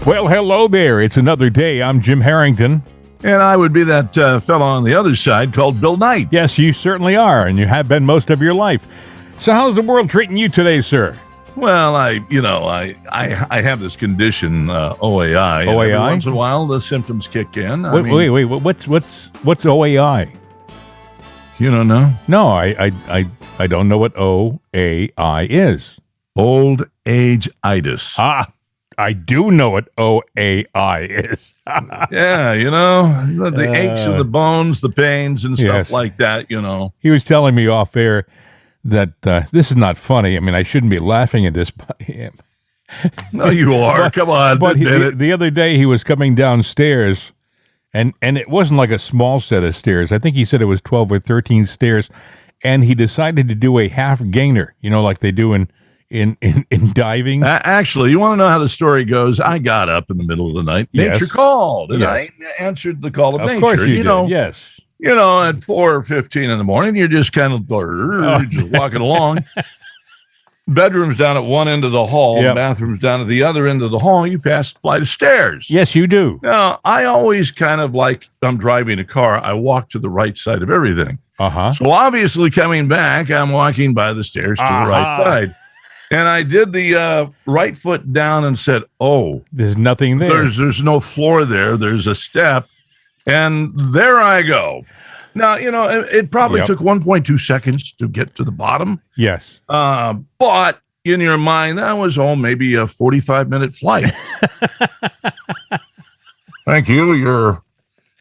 Well, hello there. It's another day. I'm Jim Harrington. And I would be that fellow on the other side called Bill Knight. Yes, you certainly are, and you have been most of your life. So how's the world treating you today, sir? Well, I have this condition, OAI. And every once in a while, the symptoms kick in. Wait. What's OAI? You don't know? No, I don't know what OAI is. Old age-itis. Ah, I do know what OAI is. Yeah, the aches in the bones, the pains and stuff Yes. like that, He was telling me off air that this is not funny. I mean, I shouldn't be laughing at this. But, No, you are. Come on. But admit it. the other day he was coming downstairs, and it wasn't like a small set of stairs. I think he said it was 12 or 13 stairs, and he decided to do a half gainer, like they do in diving. Actually, you want to know how the story goes? I got up in the middle of the night. Yes. Nature called, and Yes. I answered the call of nature. Of course you did. Yes. At 4:15 in the morning, you're just kind of just walking along. Bedroom's down at one end of the hall, Yep. bathroom's down at the other end of the hall. You pass a flight of stairs. Yes, you do. Now, I always kind of like I'm driving a car. I walk to the right side of everything. Uh-huh. So obviously, coming back, I'm walking by the stairs to the right side. And I did the right foot down and said, "Oh, There's nothing there. there's no floor there. There's a step." And there I go. Now, it probably Yep. took 1.2 seconds to get to the bottom. Yes. But in your mind, that was, maybe a 45-minute flight. Thank you. You're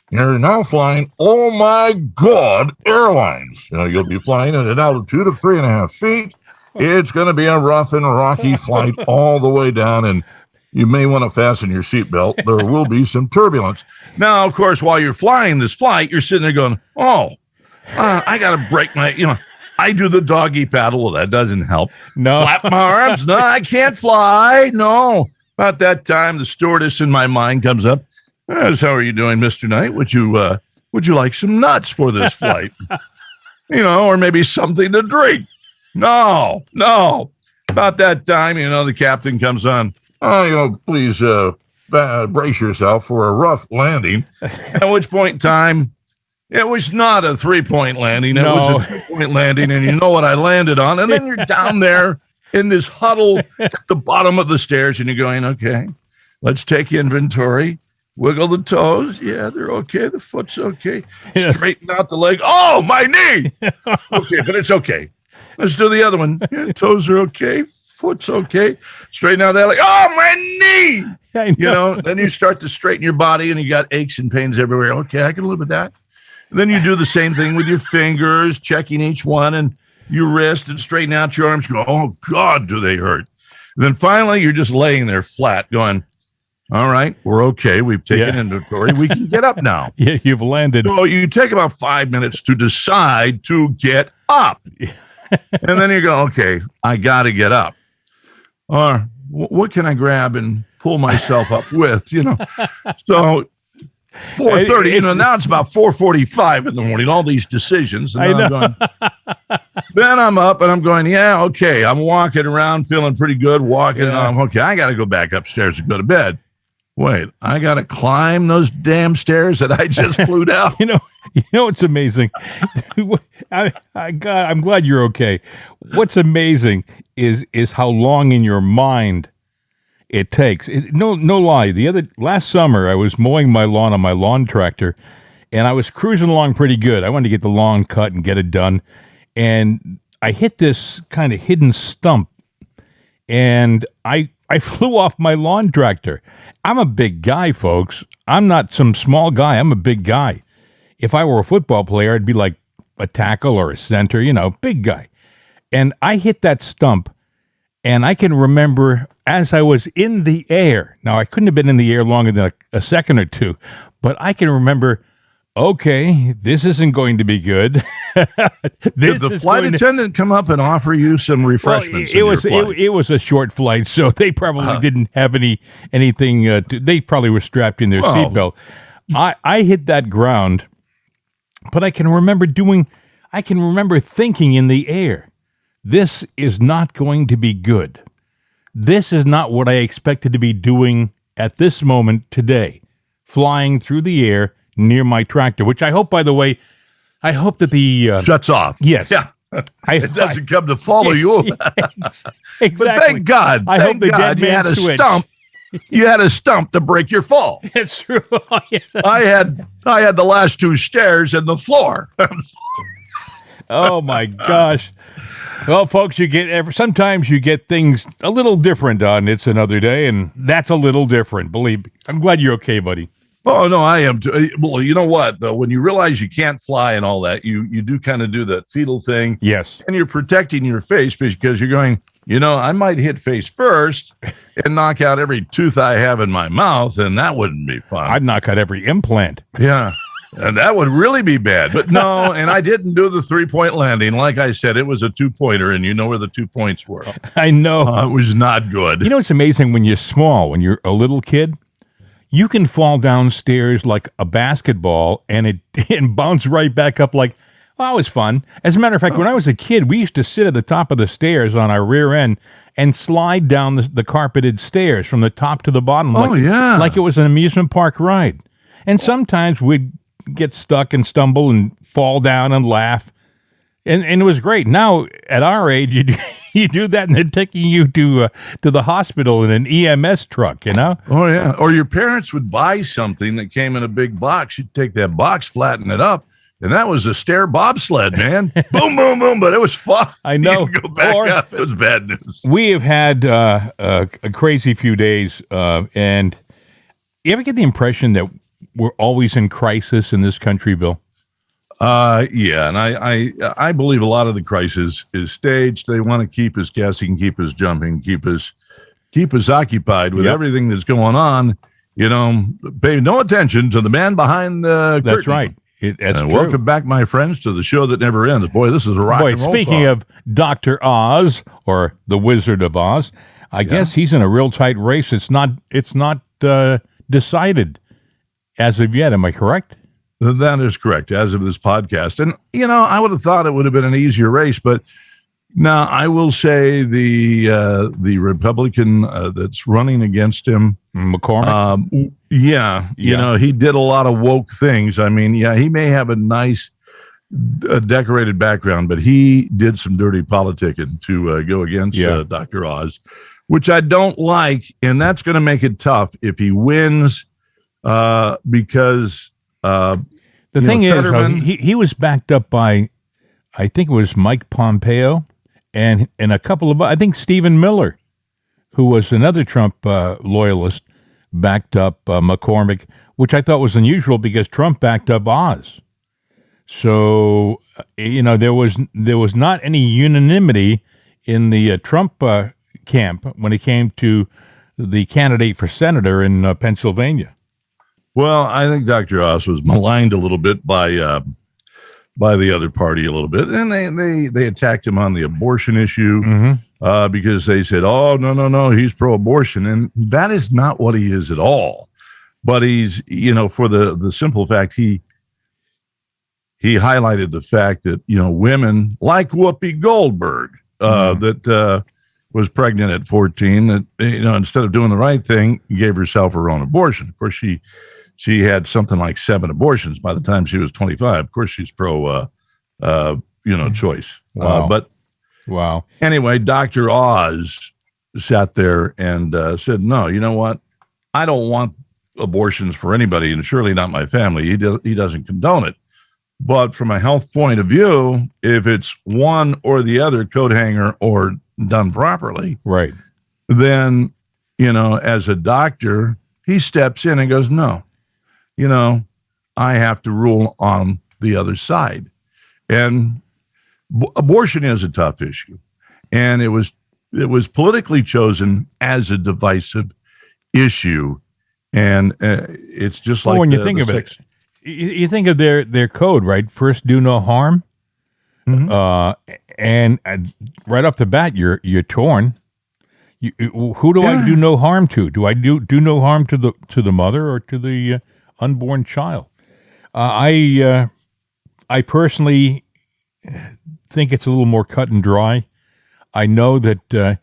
now flying, oh my God, Airlines. You'll be flying at an altitude of 3.5 feet. It's going to be a rough and rocky flight all the way down, and you may want to fasten your seatbelt. There will be some turbulence. Now, of course, while you're flying this flight, you're sitting there going, I got to break my, I do the doggy paddle. Well, that doesn't help. No. Flap my arms. No, I can't fly. No. About that time, the stewardess in my mind comes up. How are you doing, Mr. Knight? Would you like some nuts for this flight? Or maybe something to drink. No. About that time, the captain comes on. Please brace yourself for a rough landing. At which point in time, it was not a 3-point landing. It was a 2-point landing, and you know what I landed on. And then you're down there in this huddle at the bottom of the stairs, and you're going, okay, let's take inventory. Wiggle the toes. Yeah, they're okay. The foot's okay. Yes. Straighten out the leg. Oh, my knee. Okay, but it's okay. Let's do the other one. Yeah, toes are okay. Foot's okay. Straighten out that leg. Oh, my knee. I know. Then you start to straighten your body and you got aches and pains everywhere. Okay, I can live with that. And then you do the same thing with your fingers, checking each one and your wrist and straighten out your arms. Go, oh, God, do they hurt. And then finally, you're just laying there flat going, all right, we're okay. We've taken inventory. We can get up now. Yeah, you've landed. So you take about 5 minutes to decide to get up. And then you go, okay, I got to get up. Or what can I grab and pull myself up with? So 4:30, now it's about 4:45 in the morning, all these decisions. And then I'm up and I'm going, yeah, okay. I'm walking around feeling pretty good, walking. And I'm okay. I got to go back upstairs and go to bed. Wait, I got to climb those damn stairs that I just flew down. It's amazing. I'm glad you're okay. What's amazing is how long in your mind it takes. No lie. Last summer I was mowing my lawn on my lawn tractor, and I was cruising along pretty good. I wanted to get the lawn cut and get it done, and I hit this kind of hidden stump, and I flew off my lawn tractor. I'm a big guy, folks. I'm not some small guy. I'm a big guy. If I were a football player, I'd be like a tackle or a center, big guy. And I hit that stump, and I can remember as I was in the air. Now, I couldn't have been in the air longer than a second or two, but I can remember, okay, this isn't going to be good. Did the flight attendant come up and offer you some refreshments? Well, it was a short flight, so they probably didn't have anything. They probably were strapped in their seatbelt. I hit that ground, but I can remember thinking in the air, this is not going to be good. This is not what I expected to be doing at this moment today, flying through the air near my tractor, which I hope, by the way, I hope that the shuts off. Yes. Yeah. It doesn't come to follow you. Exactly. But thank God. I hope the dead you man had a switch. stump. You had a stump to break your fall. It's true. Oh, yes. I had the last two stairs and the floor. Oh my gosh. Well, folks, sometimes you get things a little different on It's Another Day, and that's a little different. Believe me. I'm glad you're okay, buddy. Oh, no, I am too. Well, you know what, though? When you realize you can't fly and all that, you do kind of do that fetal thing. Yes. And you're protecting your face because you're going, I might hit face first and knock out every tooth I have in my mouth, and that wouldn't be fun. I'd knock out every implant. Yeah. And that would really be bad. But no, and I didn't do the 3-point landing. Like I said, it was a 2-pointer, and you know where the 2 points were. I know. It was not good. It's amazing when you're small, when you're a little kid, you can fall downstairs like a basketball and bounce right back up like, well, that was fun. As a matter of fact, when I was a kid, we used to sit at the top of the stairs on our rear end and slide down the carpeted stairs from the top to the bottom. Like it was an amusement park ride. And sometimes we'd get stuck and stumble and fall down and laugh. And it was great. Now, at our age, you do that and they're taking you to the hospital in an EMS truck, Oh, yeah. Or your parents would buy something that came in a big box. You'd take that box, flatten it up, and that was a stair bobsled, man. Boom, boom, boom. But it was fun. I know. You go back up. It was bad news. We have had a crazy few days, and you ever get the impression that we're always in crisis in this country, Bill? Yeah, and I believe a lot of the crisis is staged. They want to keep us guessing, keep us jumping, keep us occupied with everything that's going on. Pay no attention to the man behind the curtain. That's right. That's true. Welcome back, my friends, to the show that never ends. Boy, this is a rock and roll speaking song. of Dr. Oz or the Wizard of Oz, I guess he's in a real tight race. It's not decided as of yet. Am I correct? That is correct, as of this podcast. And, I would have thought it would have been an easier race, but now I will say the Republican that's running against him, McCormick. He did a lot of woke things. I mean, he may have a nice decorated background, but he did some dirty politicking to go against Dr. Oz, which I don't like, and that's going to make it tough if he wins because the thing is, he was backed up by, I think it was Mike Pompeo and a couple of, I think Stephen Miller, who was another Trump loyalist, backed up McCormick, which I thought was unusual because Trump backed up Oz. So, there was not any unanimity in the Trump camp when it came to the candidate for senator in Pennsylvania. Well, I think Dr. Oz was maligned a little bit by the other party a little bit, and they attacked him on the abortion issue because they said, "Oh, no, he's pro-abortion," and that is not what he is at all. But he's, for the simple fact he highlighted the fact that women like Whoopi Goldberg that was pregnant at 14, that instead of doing the right thing, gave herself her own abortion. Of course, she had something like 7 abortions by the time she was 25. Of course, she's pro, choice. Wow. Wow. Anyway, Dr. Oz sat there and said, no, you know what? I don't want abortions for anybody, and surely not my family. He doesn't condone it. But from a health point of view, if it's one or the other, coat hanger or done properly, right, then, as a doctor, he steps in and goes, no. I have to rule on the other side. And abortion is a tough issue. And it was politically chosen as a divisive issue. And it's just like when you think of it, you think of their code, right? First, do no harm. And right off the bat, you're torn. Who do I do no harm to? Do I do no harm to the mother or to the unborn child? I personally think it's a little more cut and dry. I know that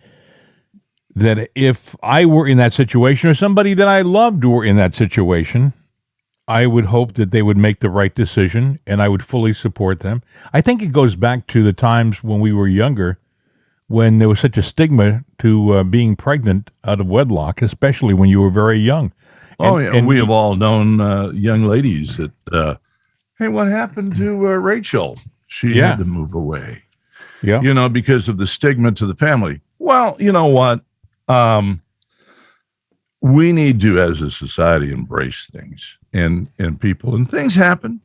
that if I were in that situation or somebody that I loved were in that situation, I would hope that they would make the right decision and I would fully support them. I think it goes back to the times when we were younger, when there was such a stigma to being pregnant out of wedlock, especially when you were very young. And we have all known young ladies that, hey, what happened to Rachel? She had to move away. Yeah. Because of the stigma to the family. Well, you know what? We need to, as a society, embrace things and people, and things happen,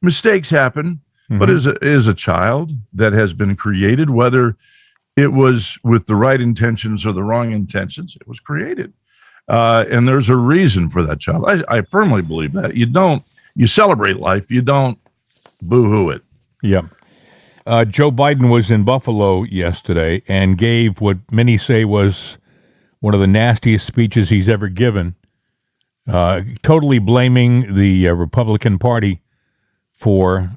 mistakes happen. Mm-hmm. But as a child that has been created, whether it was with the right intentions or the wrong intentions, it was created. And there's a reason for that child. I firmly believe that. You celebrate life. You don't boo-hoo it. Yeah. Joe Biden was in Buffalo yesterday and gave what many say was one of the nastiest speeches he's ever given, totally blaming the Republican Party for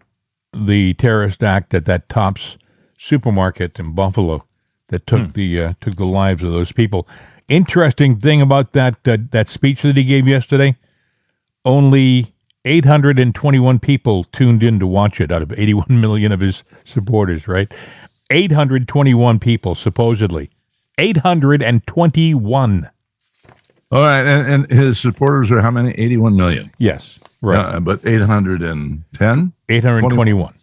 the terrorist act at that Tops supermarket in Buffalo that took the lives of those people. Interesting thing about that speech that he gave yesterday, only 821 people tuned in to watch it out of 81 million of his supporters, right? 821 people, supposedly. 821. All right, and his supporters are how many? 81 million. Yes, right. But 810? 821.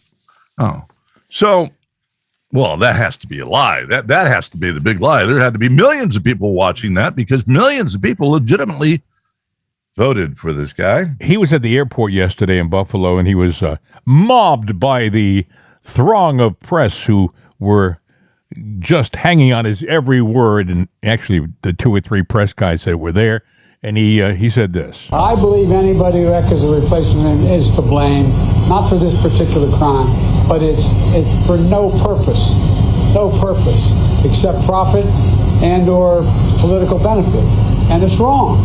Oh. So, well, that has to be a lie. That has to be the big lie. There had to be millions of people watching that because millions of people legitimately voted for this guy. He was at the airport yesterday in Buffalo, and he was mobbed by the throng of press who were just hanging on his every word. And actually, the 2 or 3 press guys that were there, and he said this. I believe anybody who acts as a replacement is to blame, not for this particular crime, but it's for no purpose except profit and or political benefit. And it's wrong.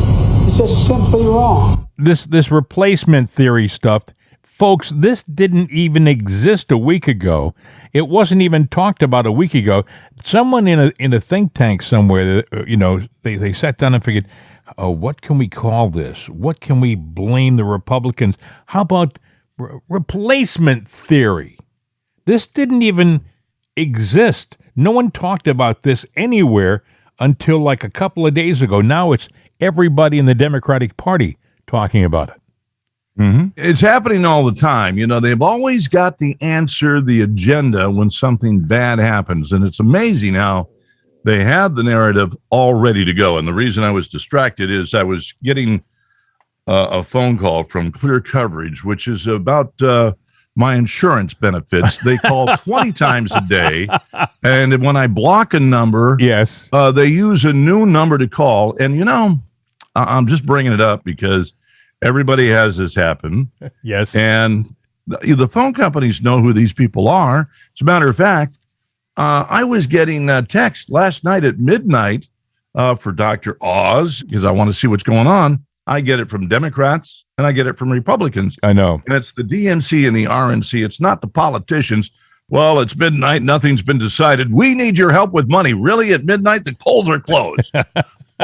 It's just simply wrong. This replacement theory stuff, folks, this didn't even exist a week ago. It wasn't even talked about a week ago. Someone in a think tank somewhere, they sat down and figured, oh, what can we call this? What can we blame the Republicans? How about replacement theory? This didn't even exist. No one talked about this anywhere until like a couple of days ago. Now it's everybody in the Democratic Party talking about it. Mm-hmm. It's happening all the time. They've always got the answer, the agenda when something bad happens. And it's amazing how they have the narrative all ready to go. And the reason I was distracted is I was getting a phone call from Clear Coverage, which is about my insurance benefits. They call 20 times a day. And when I block a number, yes, they use a new number to call. And, I'm just bringing it up because everybody has this happen. Yes. And the phone companies know who these people are. As a matter of fact, I was getting a text last night at midnight for Dr. Oz because I want to see what's going on. I get it from Democrats and I get it from Republicans. I know. And it's the DNC and the RNC. It's not the politicians. Well, it's midnight. Nothing's been decided. We need your help with money. Really? At midnight, the polls are closed.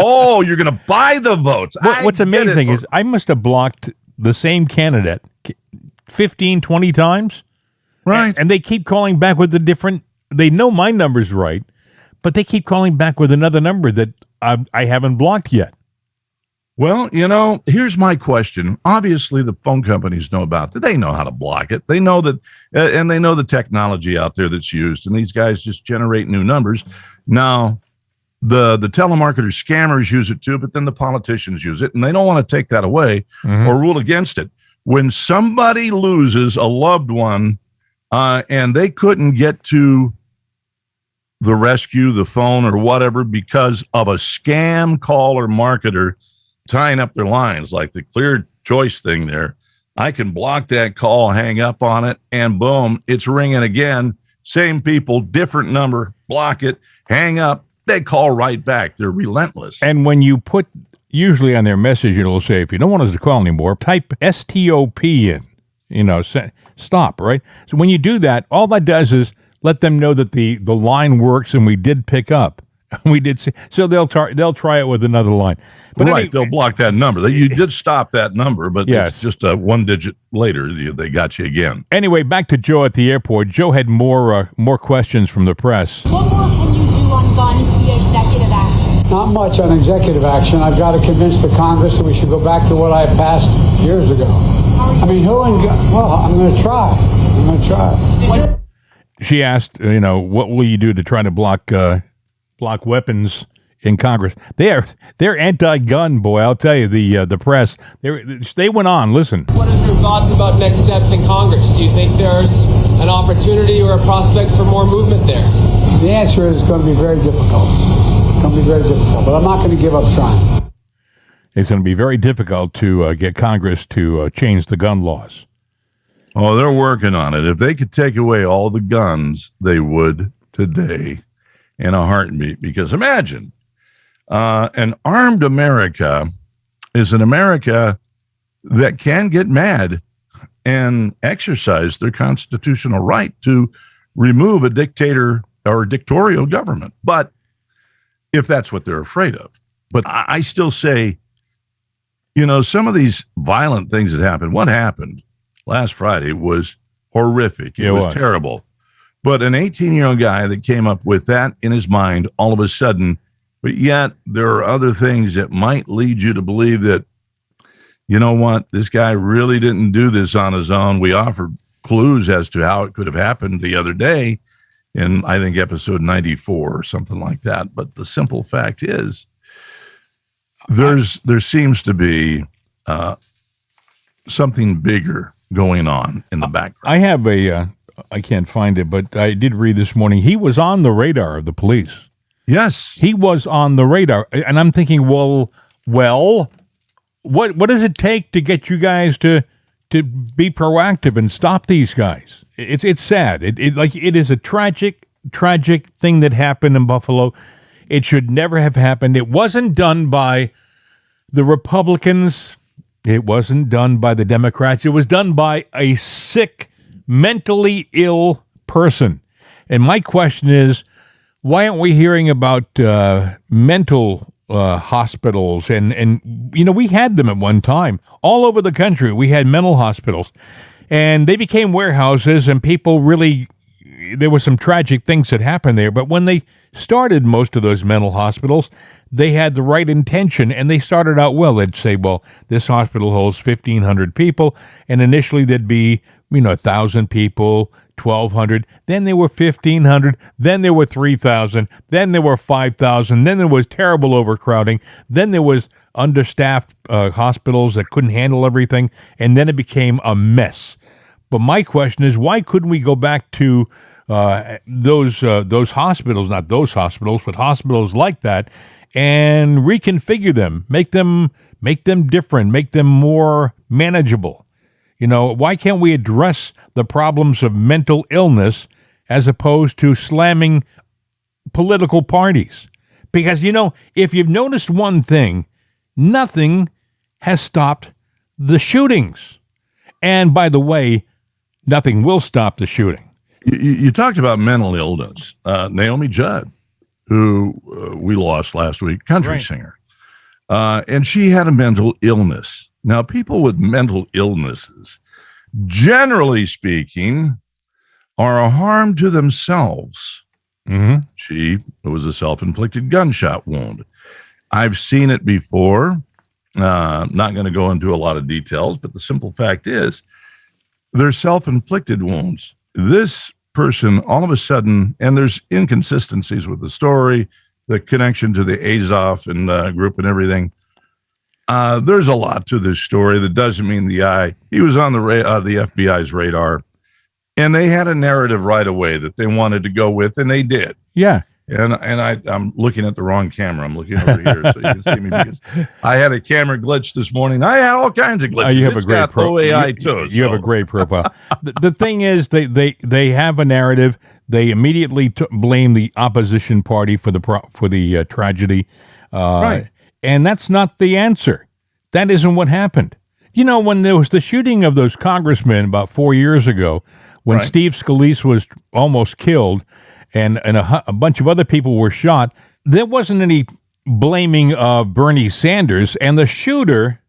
Oh, you're going to buy the votes. What's amazing is I must have blocked the same candidate 15, 20 times. Right. And they keep calling back with they know my number's right, but they keep calling back with another number that I haven't blocked yet. Well, here's my question. Obviously, the phone companies know about it. They know how to block it. They know that, and they know the technology out there that's used, and these guys just generate new numbers. Now, the telemarketers, scammers use it too, but then the politicians use it, and they don't want to take that away or rule against it. When somebody loses a loved one and they couldn't get to the rescue, the phone, or whatever because of a scam call or marketer tying up their lines, like the Clear Choice thing there, I can block that call, hang up on it, and boom, it's ringing again. Same people, different number, block it, hang up. They call right back. They're relentless. And when you put, usually on their message, it'll say, if you don't want us to call anymore, type STOP in, stop, right? So when you do that, all that does is let them know that the line works and we did pick up. We did see, so they'll try it with another line. But right, they'll block that number. You did stop that number, but yes. It's just one digit later they got you again. Anyway, back to Joe at the airport. Joe had more questions from the press. What more can you do on guns via executive action? Not much on executive action. I've got to convince the Congress that we should go back to what I passed years ago. I mean, well, I'm going to try. She asked, what will you do to try to block weapons in Congress? They're anti-gun, boy. I'll tell you, the press. They went on. Listen. What are your thoughts about next steps in Congress? Do you think there's an opportunity or a prospect for more movement there? The answer is going to be very difficult. It's going to be very difficult, but I'm not going to give up trying. It's going to be very difficult to get Congress to change the gun laws. Oh, they're working on it. If they could take away all the guns, they would today in a heartbeat. Because imagine an armed America is an America that can get mad and exercise their constitutional right to remove a dictator or a dictatorial government. But if that's what they're afraid of. But I still say, some of these violent things that happened, what happened last Friday was horrific. It was terrible. But an 18-year-old guy that came up with that in his mind all of a sudden, but yet there are other things that might lead you to believe that, you know what, this guy really didn't do this on his own. We offered clues as to how it could have happened the other day in, I think, episode 94 or something like that. But the simple fact is, there seems to be something bigger going on in the background. I have I can't find it, but I did read this morning. He was on the radar of the police. Yes. He was on the radar. And I'm thinking, well, what does it take to get you guys to be proactive and stop these guys? It's sad. It is a tragic thing that happened in Buffalo. It should never have happened. It wasn't done by the Republicans. It wasn't done by the Democrats. It was done by a sick, mentally ill person. And my question is, why aren't we hearing about mental hospitals? And we had them at one time. All over the country, we had mental hospitals. And they became warehouses, and people really, there were some tragic things that happened there. But when they started most of those mental hospitals, they had the right intention, and they started out well. They'd say, well, this hospital holds 1,500 people, and initially there'd be, 1,000 people, 1,200. Then there were 1,500. Then there were 3,000. Then there were 5,000. Then there was terrible overcrowding. Then there was understaffed hospitals that couldn't handle everything, and then it became a mess. But my question is, why couldn't we go back to those hospitals, not those hospitals, but hospitals like that, and reconfigure them, make them different, make them more manageable? Why can't we address the problems of mental illness as opposed to slamming political parties? Because, if you've noticed one thing, nothing has stopped the shootings. And by the way, nothing will stop the shooting. You talked about mental illness. Naomi Judd, who we lost last week, country singer, and she had a mental illness. Now, people with mental illnesses, generally speaking, are a harm to themselves. Mm-hmm. It was a self-inflicted gunshot wound. I've seen it before. Not going to go into a lot of details, but the simple fact is they're self-inflicted wounds. This person, all of a sudden, and there's inconsistencies with the story, the connection to the Azov and group and everything. There's a lot to this story that doesn't mean he was on the FBI's radar, and they had a narrative right away that they wanted to go with, and they did. Yeah. And I'm looking at the wrong camera. I'm looking over here so you can see me, because I had a camera glitch this morning. I had all kinds of glitches. You have a great OAI too. You have a great profile. The thing is, they have a narrative. They immediately blame the opposition party for the tragedy. Right. And that's not the answer. That isn't what happened. When there was the shooting of those congressmen about 4 years ago, when Steve Scalise was almost killed, and a bunch of other people were shot, there wasn't any blaming of Bernie Sanders, and the shooter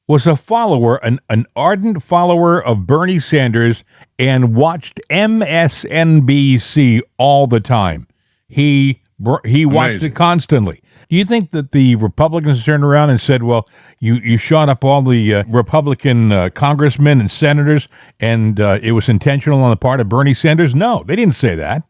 was a follower, an ardent follower of Bernie Sanders, and watched MSNBC all the time. He watched Amazing. it constantly. Do you think that the Republicans turned around and said, well, you shot up all the Republican congressmen and senators, and it was intentional on the part of Bernie Sanders? No, they didn't say that.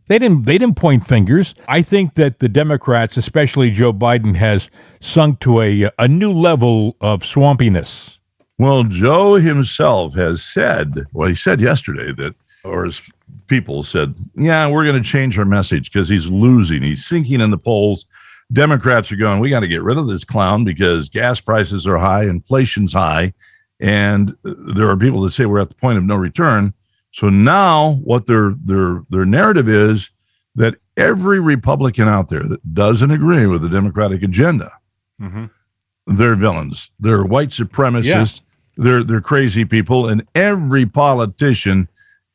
They didn't point fingers. I think that the Democrats, especially Joe Biden, has sunk to a new level of swampiness. Well, Joe himself has said, well, he said yesterday that, or his people said, yeah, we're going to change our message because he's losing. He's sinking in the polls. Democrats are going, we got to get rid of this clown because gas prices are high, inflation's high, and there are people that say we're at the point of no return. So now what their narrative is that every Republican out there that doesn't agree with the Democratic agenda, they're villains. They're white supremacists. Yeah. They're crazy people. And every politician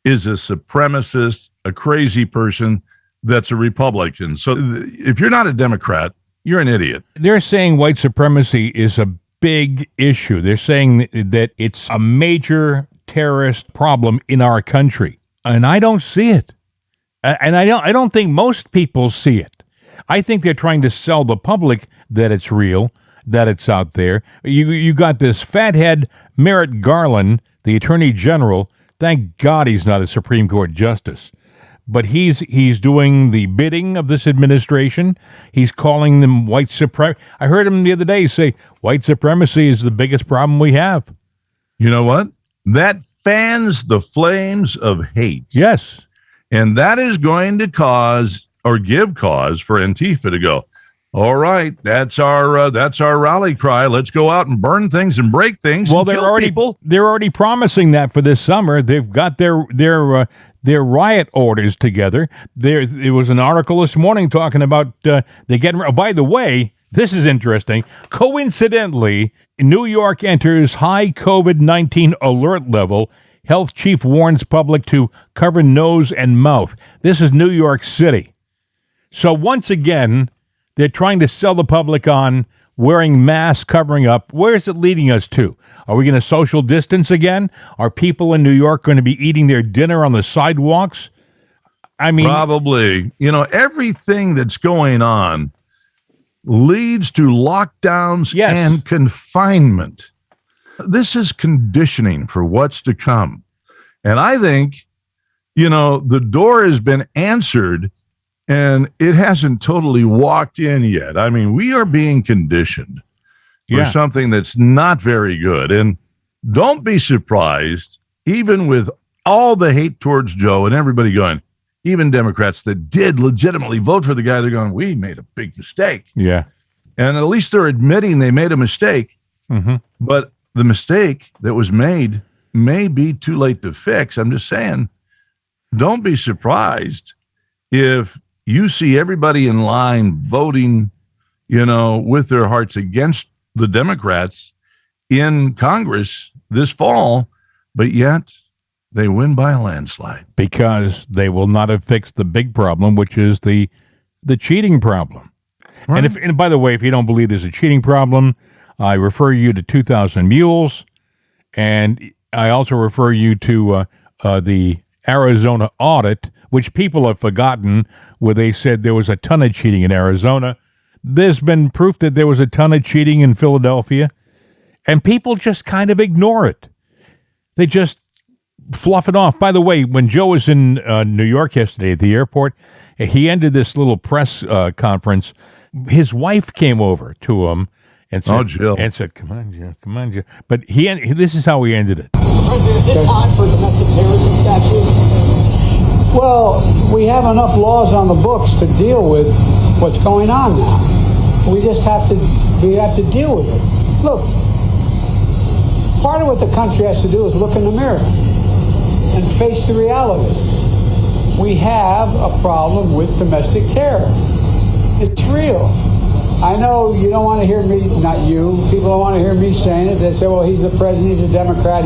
is a supremacist, a crazy person that's a Republican. So if you're not a Democrat, you're an idiot. They're saying white supremacy is a big issue. They're saying that it's a major terrorist problem in our country, and I don't see it, and I don't think most people see it. I think they're trying to sell the public that it's real, that it's out there. You got this fathead Merrick Garland, the Attorney General. Thank God he's not a Supreme Court justice, but he's doing the bidding of this administration. He's calling them white supremacy. I heard him the other day say white supremacy is the biggest problem we have. You know what? That fans the flames of hate. Yes. And that is going to cause or give cause for Antifa to go, all right, that's our rally cry. Let's go out and burn things and break things. Well, they're already promising that for this summer. They've got their riot orders together. There was an article this morning talking about they get. Oh, by the way, this is interesting. Coincidentally, New York enters high COVID-19 alert level. Health chief warns public to cover nose and mouth. This is New York City. So once again, they're trying to sell the public on wearing masks, covering up. Where is it leading us to? Are we going to social distance again? Are people in New York going to be eating their dinner on the sidewalks? I mean, probably. You know, everything that's going on leads to lockdowns and confinement. This is conditioning for what's to come. And I think, you know, the door has been answered and it hasn't totally walked in yet. I mean, we are being conditioned for something that's not very good. And don't be surprised, even with all the hate towards Joe and everybody going, even Democrats that did legitimately vote for the guy, they're going, we made a big mistake. Yeah. And at least they're admitting they made a mistake. Mm-hmm. But the mistake that was made may be too late to fix. I'm just saying, don't be surprised if you see everybody in line voting, you know, with their hearts against the Democrats in Congress this fall, but yet they win by a landslide. Because they will not have fixed the big problem, which is the cheating problem. Right. And by the way, if you don't believe there's a cheating problem, I refer you to 2,000 Mules, and I also refer you to the Arizona audit, which people have forgotten, where they said there was a ton of cheating in Arizona. There's been proof that there was a ton of cheating in Philadelphia, and people just kind of ignore it. They just fluff it off. By the way, when Joe was in New York yesterday at the airport, he ended this little press conference. His wife came over to him and said, Jill. And said, come on, Joe. But this is how he ended it. Mr. President, is it time for a domestic terrorism statute? Well, we have enough laws on the books to deal with what's going on now. We have to deal with it. Look, part of what the country has to do is look in the mirror and face the reality. We have a problem with domestic terror. It's real. I know you don't want to hear me, not you, people don't want to hear me saying it. They say, well, he's the president, he's a Democrat,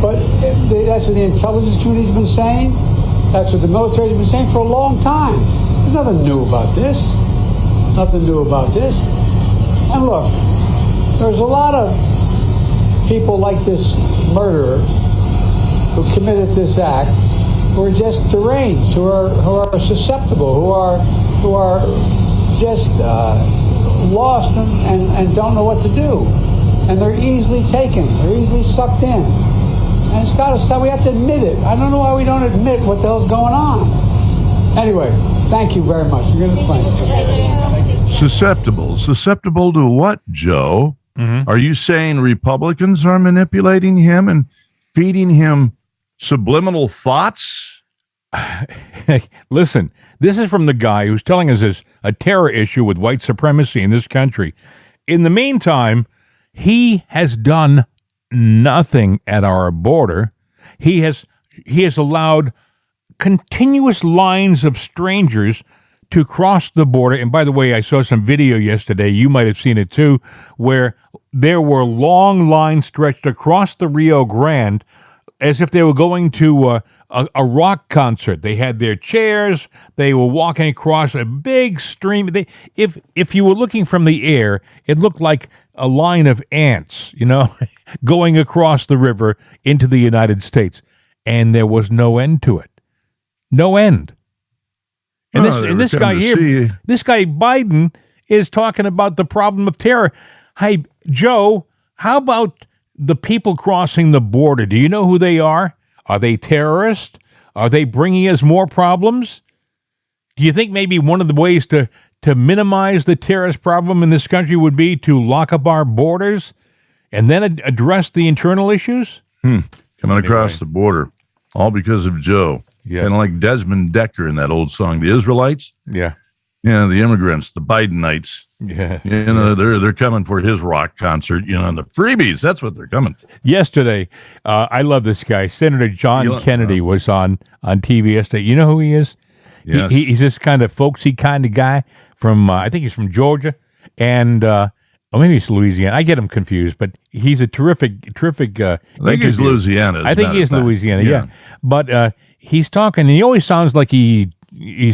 but that's what the intelligence community's been saying. That's what the military's been saying for a long time. There's nothing new about this. Nothing new about this. And look, there's a lot of people like this murderer who committed this act who are just deranged, who are susceptible, who are just lost and don't know what to do. And they're easily taken. They're easily sucked in. And it's got to stop. We have to admit it. I don't know why we don't admit what the hell's going on. Anyway, thank you very much. You're going to play. Susceptible to what, Joe? Mm-hmm. Are you saying Republicans are manipulating him and feeding him subliminal thoughts? Listen, this is from the guy who's telling us there's a terror issue with white supremacy in this country. In the meantime, he has done nothing at our border. He has allowed continuous lines of strangers to cross the border. And by the way, I saw some video yesterday, you might have seen it too, where there were long lines stretched across the Rio Grande as if they were going to a rock concert. They had their chairs. They were walking across a big stream. If you were looking from the air, it looked like a line of ants, going across the river into the United States. And there was no end to it. No end. And this guy here, this guy Biden, is talking about the problem of terror. Hey, Joe, how about the people crossing the border? Do you know who they are? Are they terrorists? Are they bringing us more problems? Do you think maybe one of the ways to minimize the terrorist problem in this country would be to lock up our borders and then address the internal issues? Coming across the border, all because of Joe. Yeah. Kind of like Desmond Decker in that old song, The Israelites. Yeah. Yeah, the immigrants, the Bidenites. Yeah. They're coming for his rock concert, and the freebies, that's what they're coming for. Yesterday, I love this guy. Senator John Kennedy was on TV yesterday. You know who he is? Yes. He's this kind of folksy kind of guy from, I think he's from Georgia, and or maybe he's Louisiana. I get him confused, but he's a terrific. I think he's Louisiana. I think he is Louisiana, yeah. But he's talking, and he always sounds like he's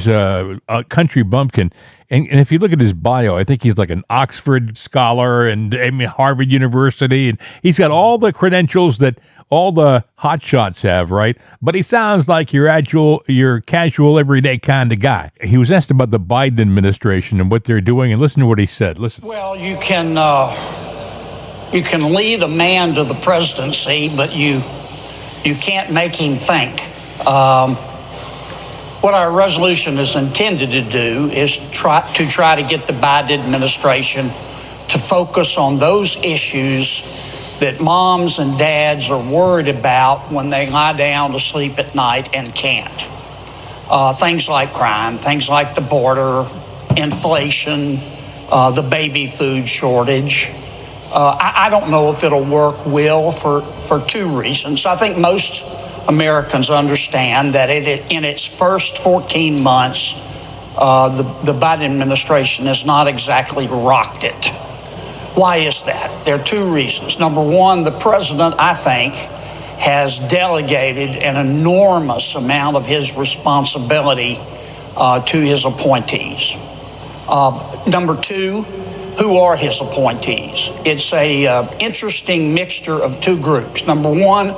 a country bumpkin. And if you look at his bio, I think he's like an Oxford scholar and Harvard University, and he's got all the credentials that all the hotshots have, right? But he sounds like your casual, everyday kind of guy. He was asked about the Biden administration and what they're doing, and listen to what he said. Listen. Well, you can lead a man to the presidency, but you can't make him think. What our resolution is intended to do is try to get the Biden administration to focus on those issues that moms and dads are worried about when they lie down to sleep at night and can't. Things like crime, things like the border, inflation, the baby food shortage. I don't know if it'll work well for two reasons. I think most Americans understand that in its first 14 months, the Biden administration has not exactly rocked it. Why is that? There are two reasons. Number one, the president, I think, has delegated an enormous amount of his responsibility to his appointees. Number two, who are his appointees? It's a interesting mixture of two groups. Number one,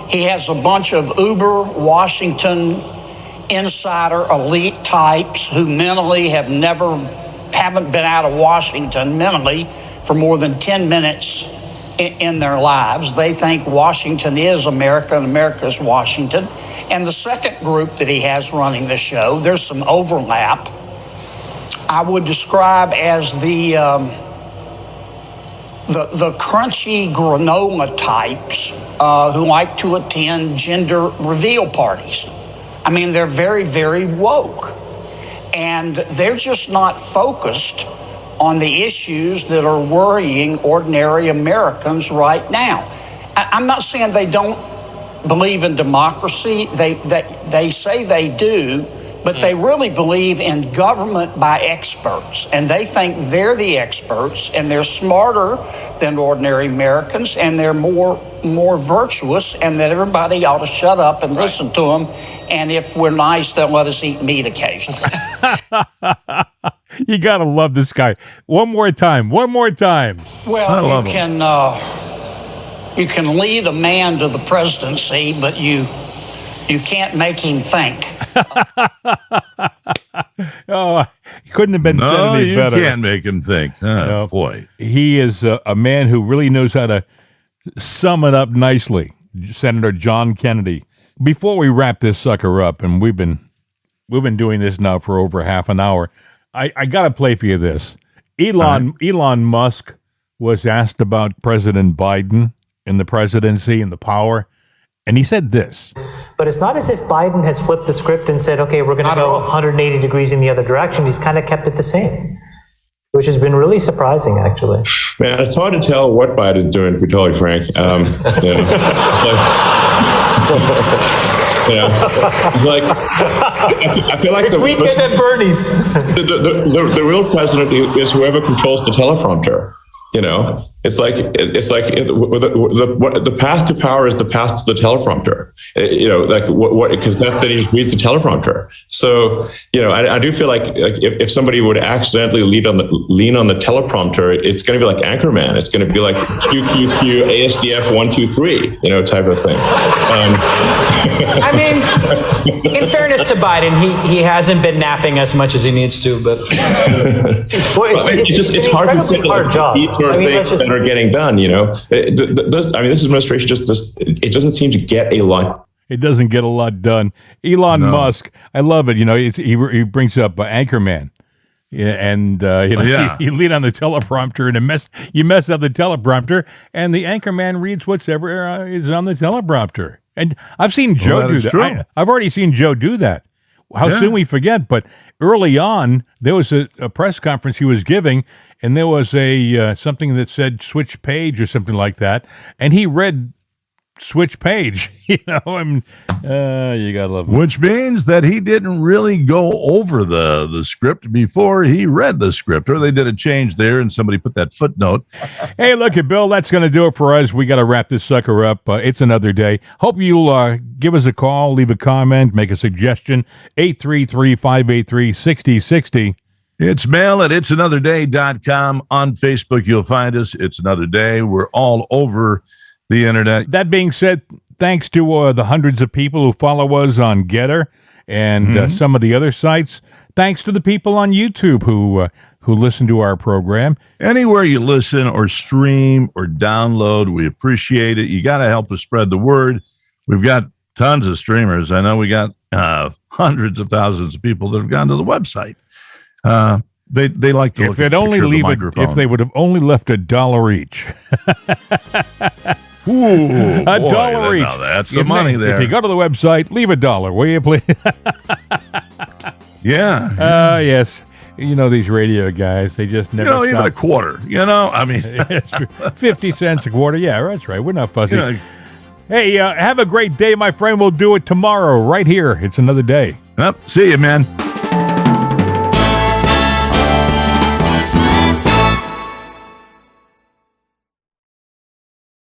he has a bunch of uber Washington insider elite types who mentally haven't been out of Washington mentally for more than 10 minutes in their lives. They think Washington is America and America is Washington. And the second group that he has running the show, there's some overlap. I would describe as the crunchy granola types who like to attend gender reveal parties. I mean, they're very, very woke. And they're just not focused on the issues that are worrying ordinary Americans right now. I'm not saying they don't believe in democracy. They say they do, but they really believe in government by experts, and they think they're the experts, and they're smarter than ordinary Americans, and they're more virtuous, and that everybody ought to shut up and listen to them, and if we're nice, they'll let us eat meat occasionally. You gotta love this guy. One more time. Well, you can lead a man to the presidency, but you can't make him think. Oh, he couldn't have been said any better. You can't make him think. Oh, boy. He is a man who really knows how to sum it up nicely. Senator John Kennedy. Before we wrap this sucker up, and we've been doing this now for over half an hour, I got to play for you this. Elon Musk was asked about President Biden and the presidency and the power, and he said this. But it's not as if Biden has flipped the script and said, okay, we're going to go 180 degrees in the other direction. He's kind of kept it the same, which has been really surprising, actually. Man, it's hard to tell what Biden's doing, to be totally frank. I feel like it's weekend at Bernie's. The real president is whoever controls the teleprompter. It's like the path to power is the path to the teleprompter. Because then he just reads the teleprompter. So I do feel like if somebody would accidentally lean on the teleprompter, it's going to be like Anchorman. It's going to be like QQQ ASDF 123 type of thing. I mean, in fairness to Biden, he hasn't been napping as much as he needs to, but it's hard to say hard job. Things that are getting done. This administration it doesn't seem to get a lot. It doesn't get a lot done. Elon Musk, I love it. He brings up Anchorman. Yeah, and you lean on the teleprompter, and you mess up the teleprompter, and the anchorman reads whatever is on the teleprompter. And I've seen Joe do that. I've already seen Joe do that. How soon we forget? But early on, there was a press conference he was giving, and there was a something that said switch page or something like that, and he read switch page. You gotta love him. Which means that he didn't really go over the script before he read the script, or they did a change there and somebody put that footnote. Hey, look at Bill. That's going to do it for us. We got to wrap this sucker up. It's another day. Hope you'll give us a call, leave a comment, make a suggestion. 833-583-6060. It's mail at itsanotherday.com. On Facebook, you'll find us. It's Another Day. We're all over the internet. That being said, thanks to the hundreds of people who follow us on Getter and some of the other sites. Thanks to the people on YouTube who listen to our program. Anywhere you listen or stream or download, we appreciate it. You got to help us spread the word. We've got tons of streamers. I know we got hundreds of thousands of people that have gone to the website. They like to look at the microphone. If they would have only left $1 each. Ooh, $1 each. That's the money there. If you go to the website, leave $1, will you please? Yeah. Yes. These radio guys, they just never stop. Even a quarter, I mean. 50 cents a quarter. Yeah, that's right. We're not fussy. Hey, have a great day, my friend. We'll do it tomorrow right here. It's Another Day. Yep. See you, man.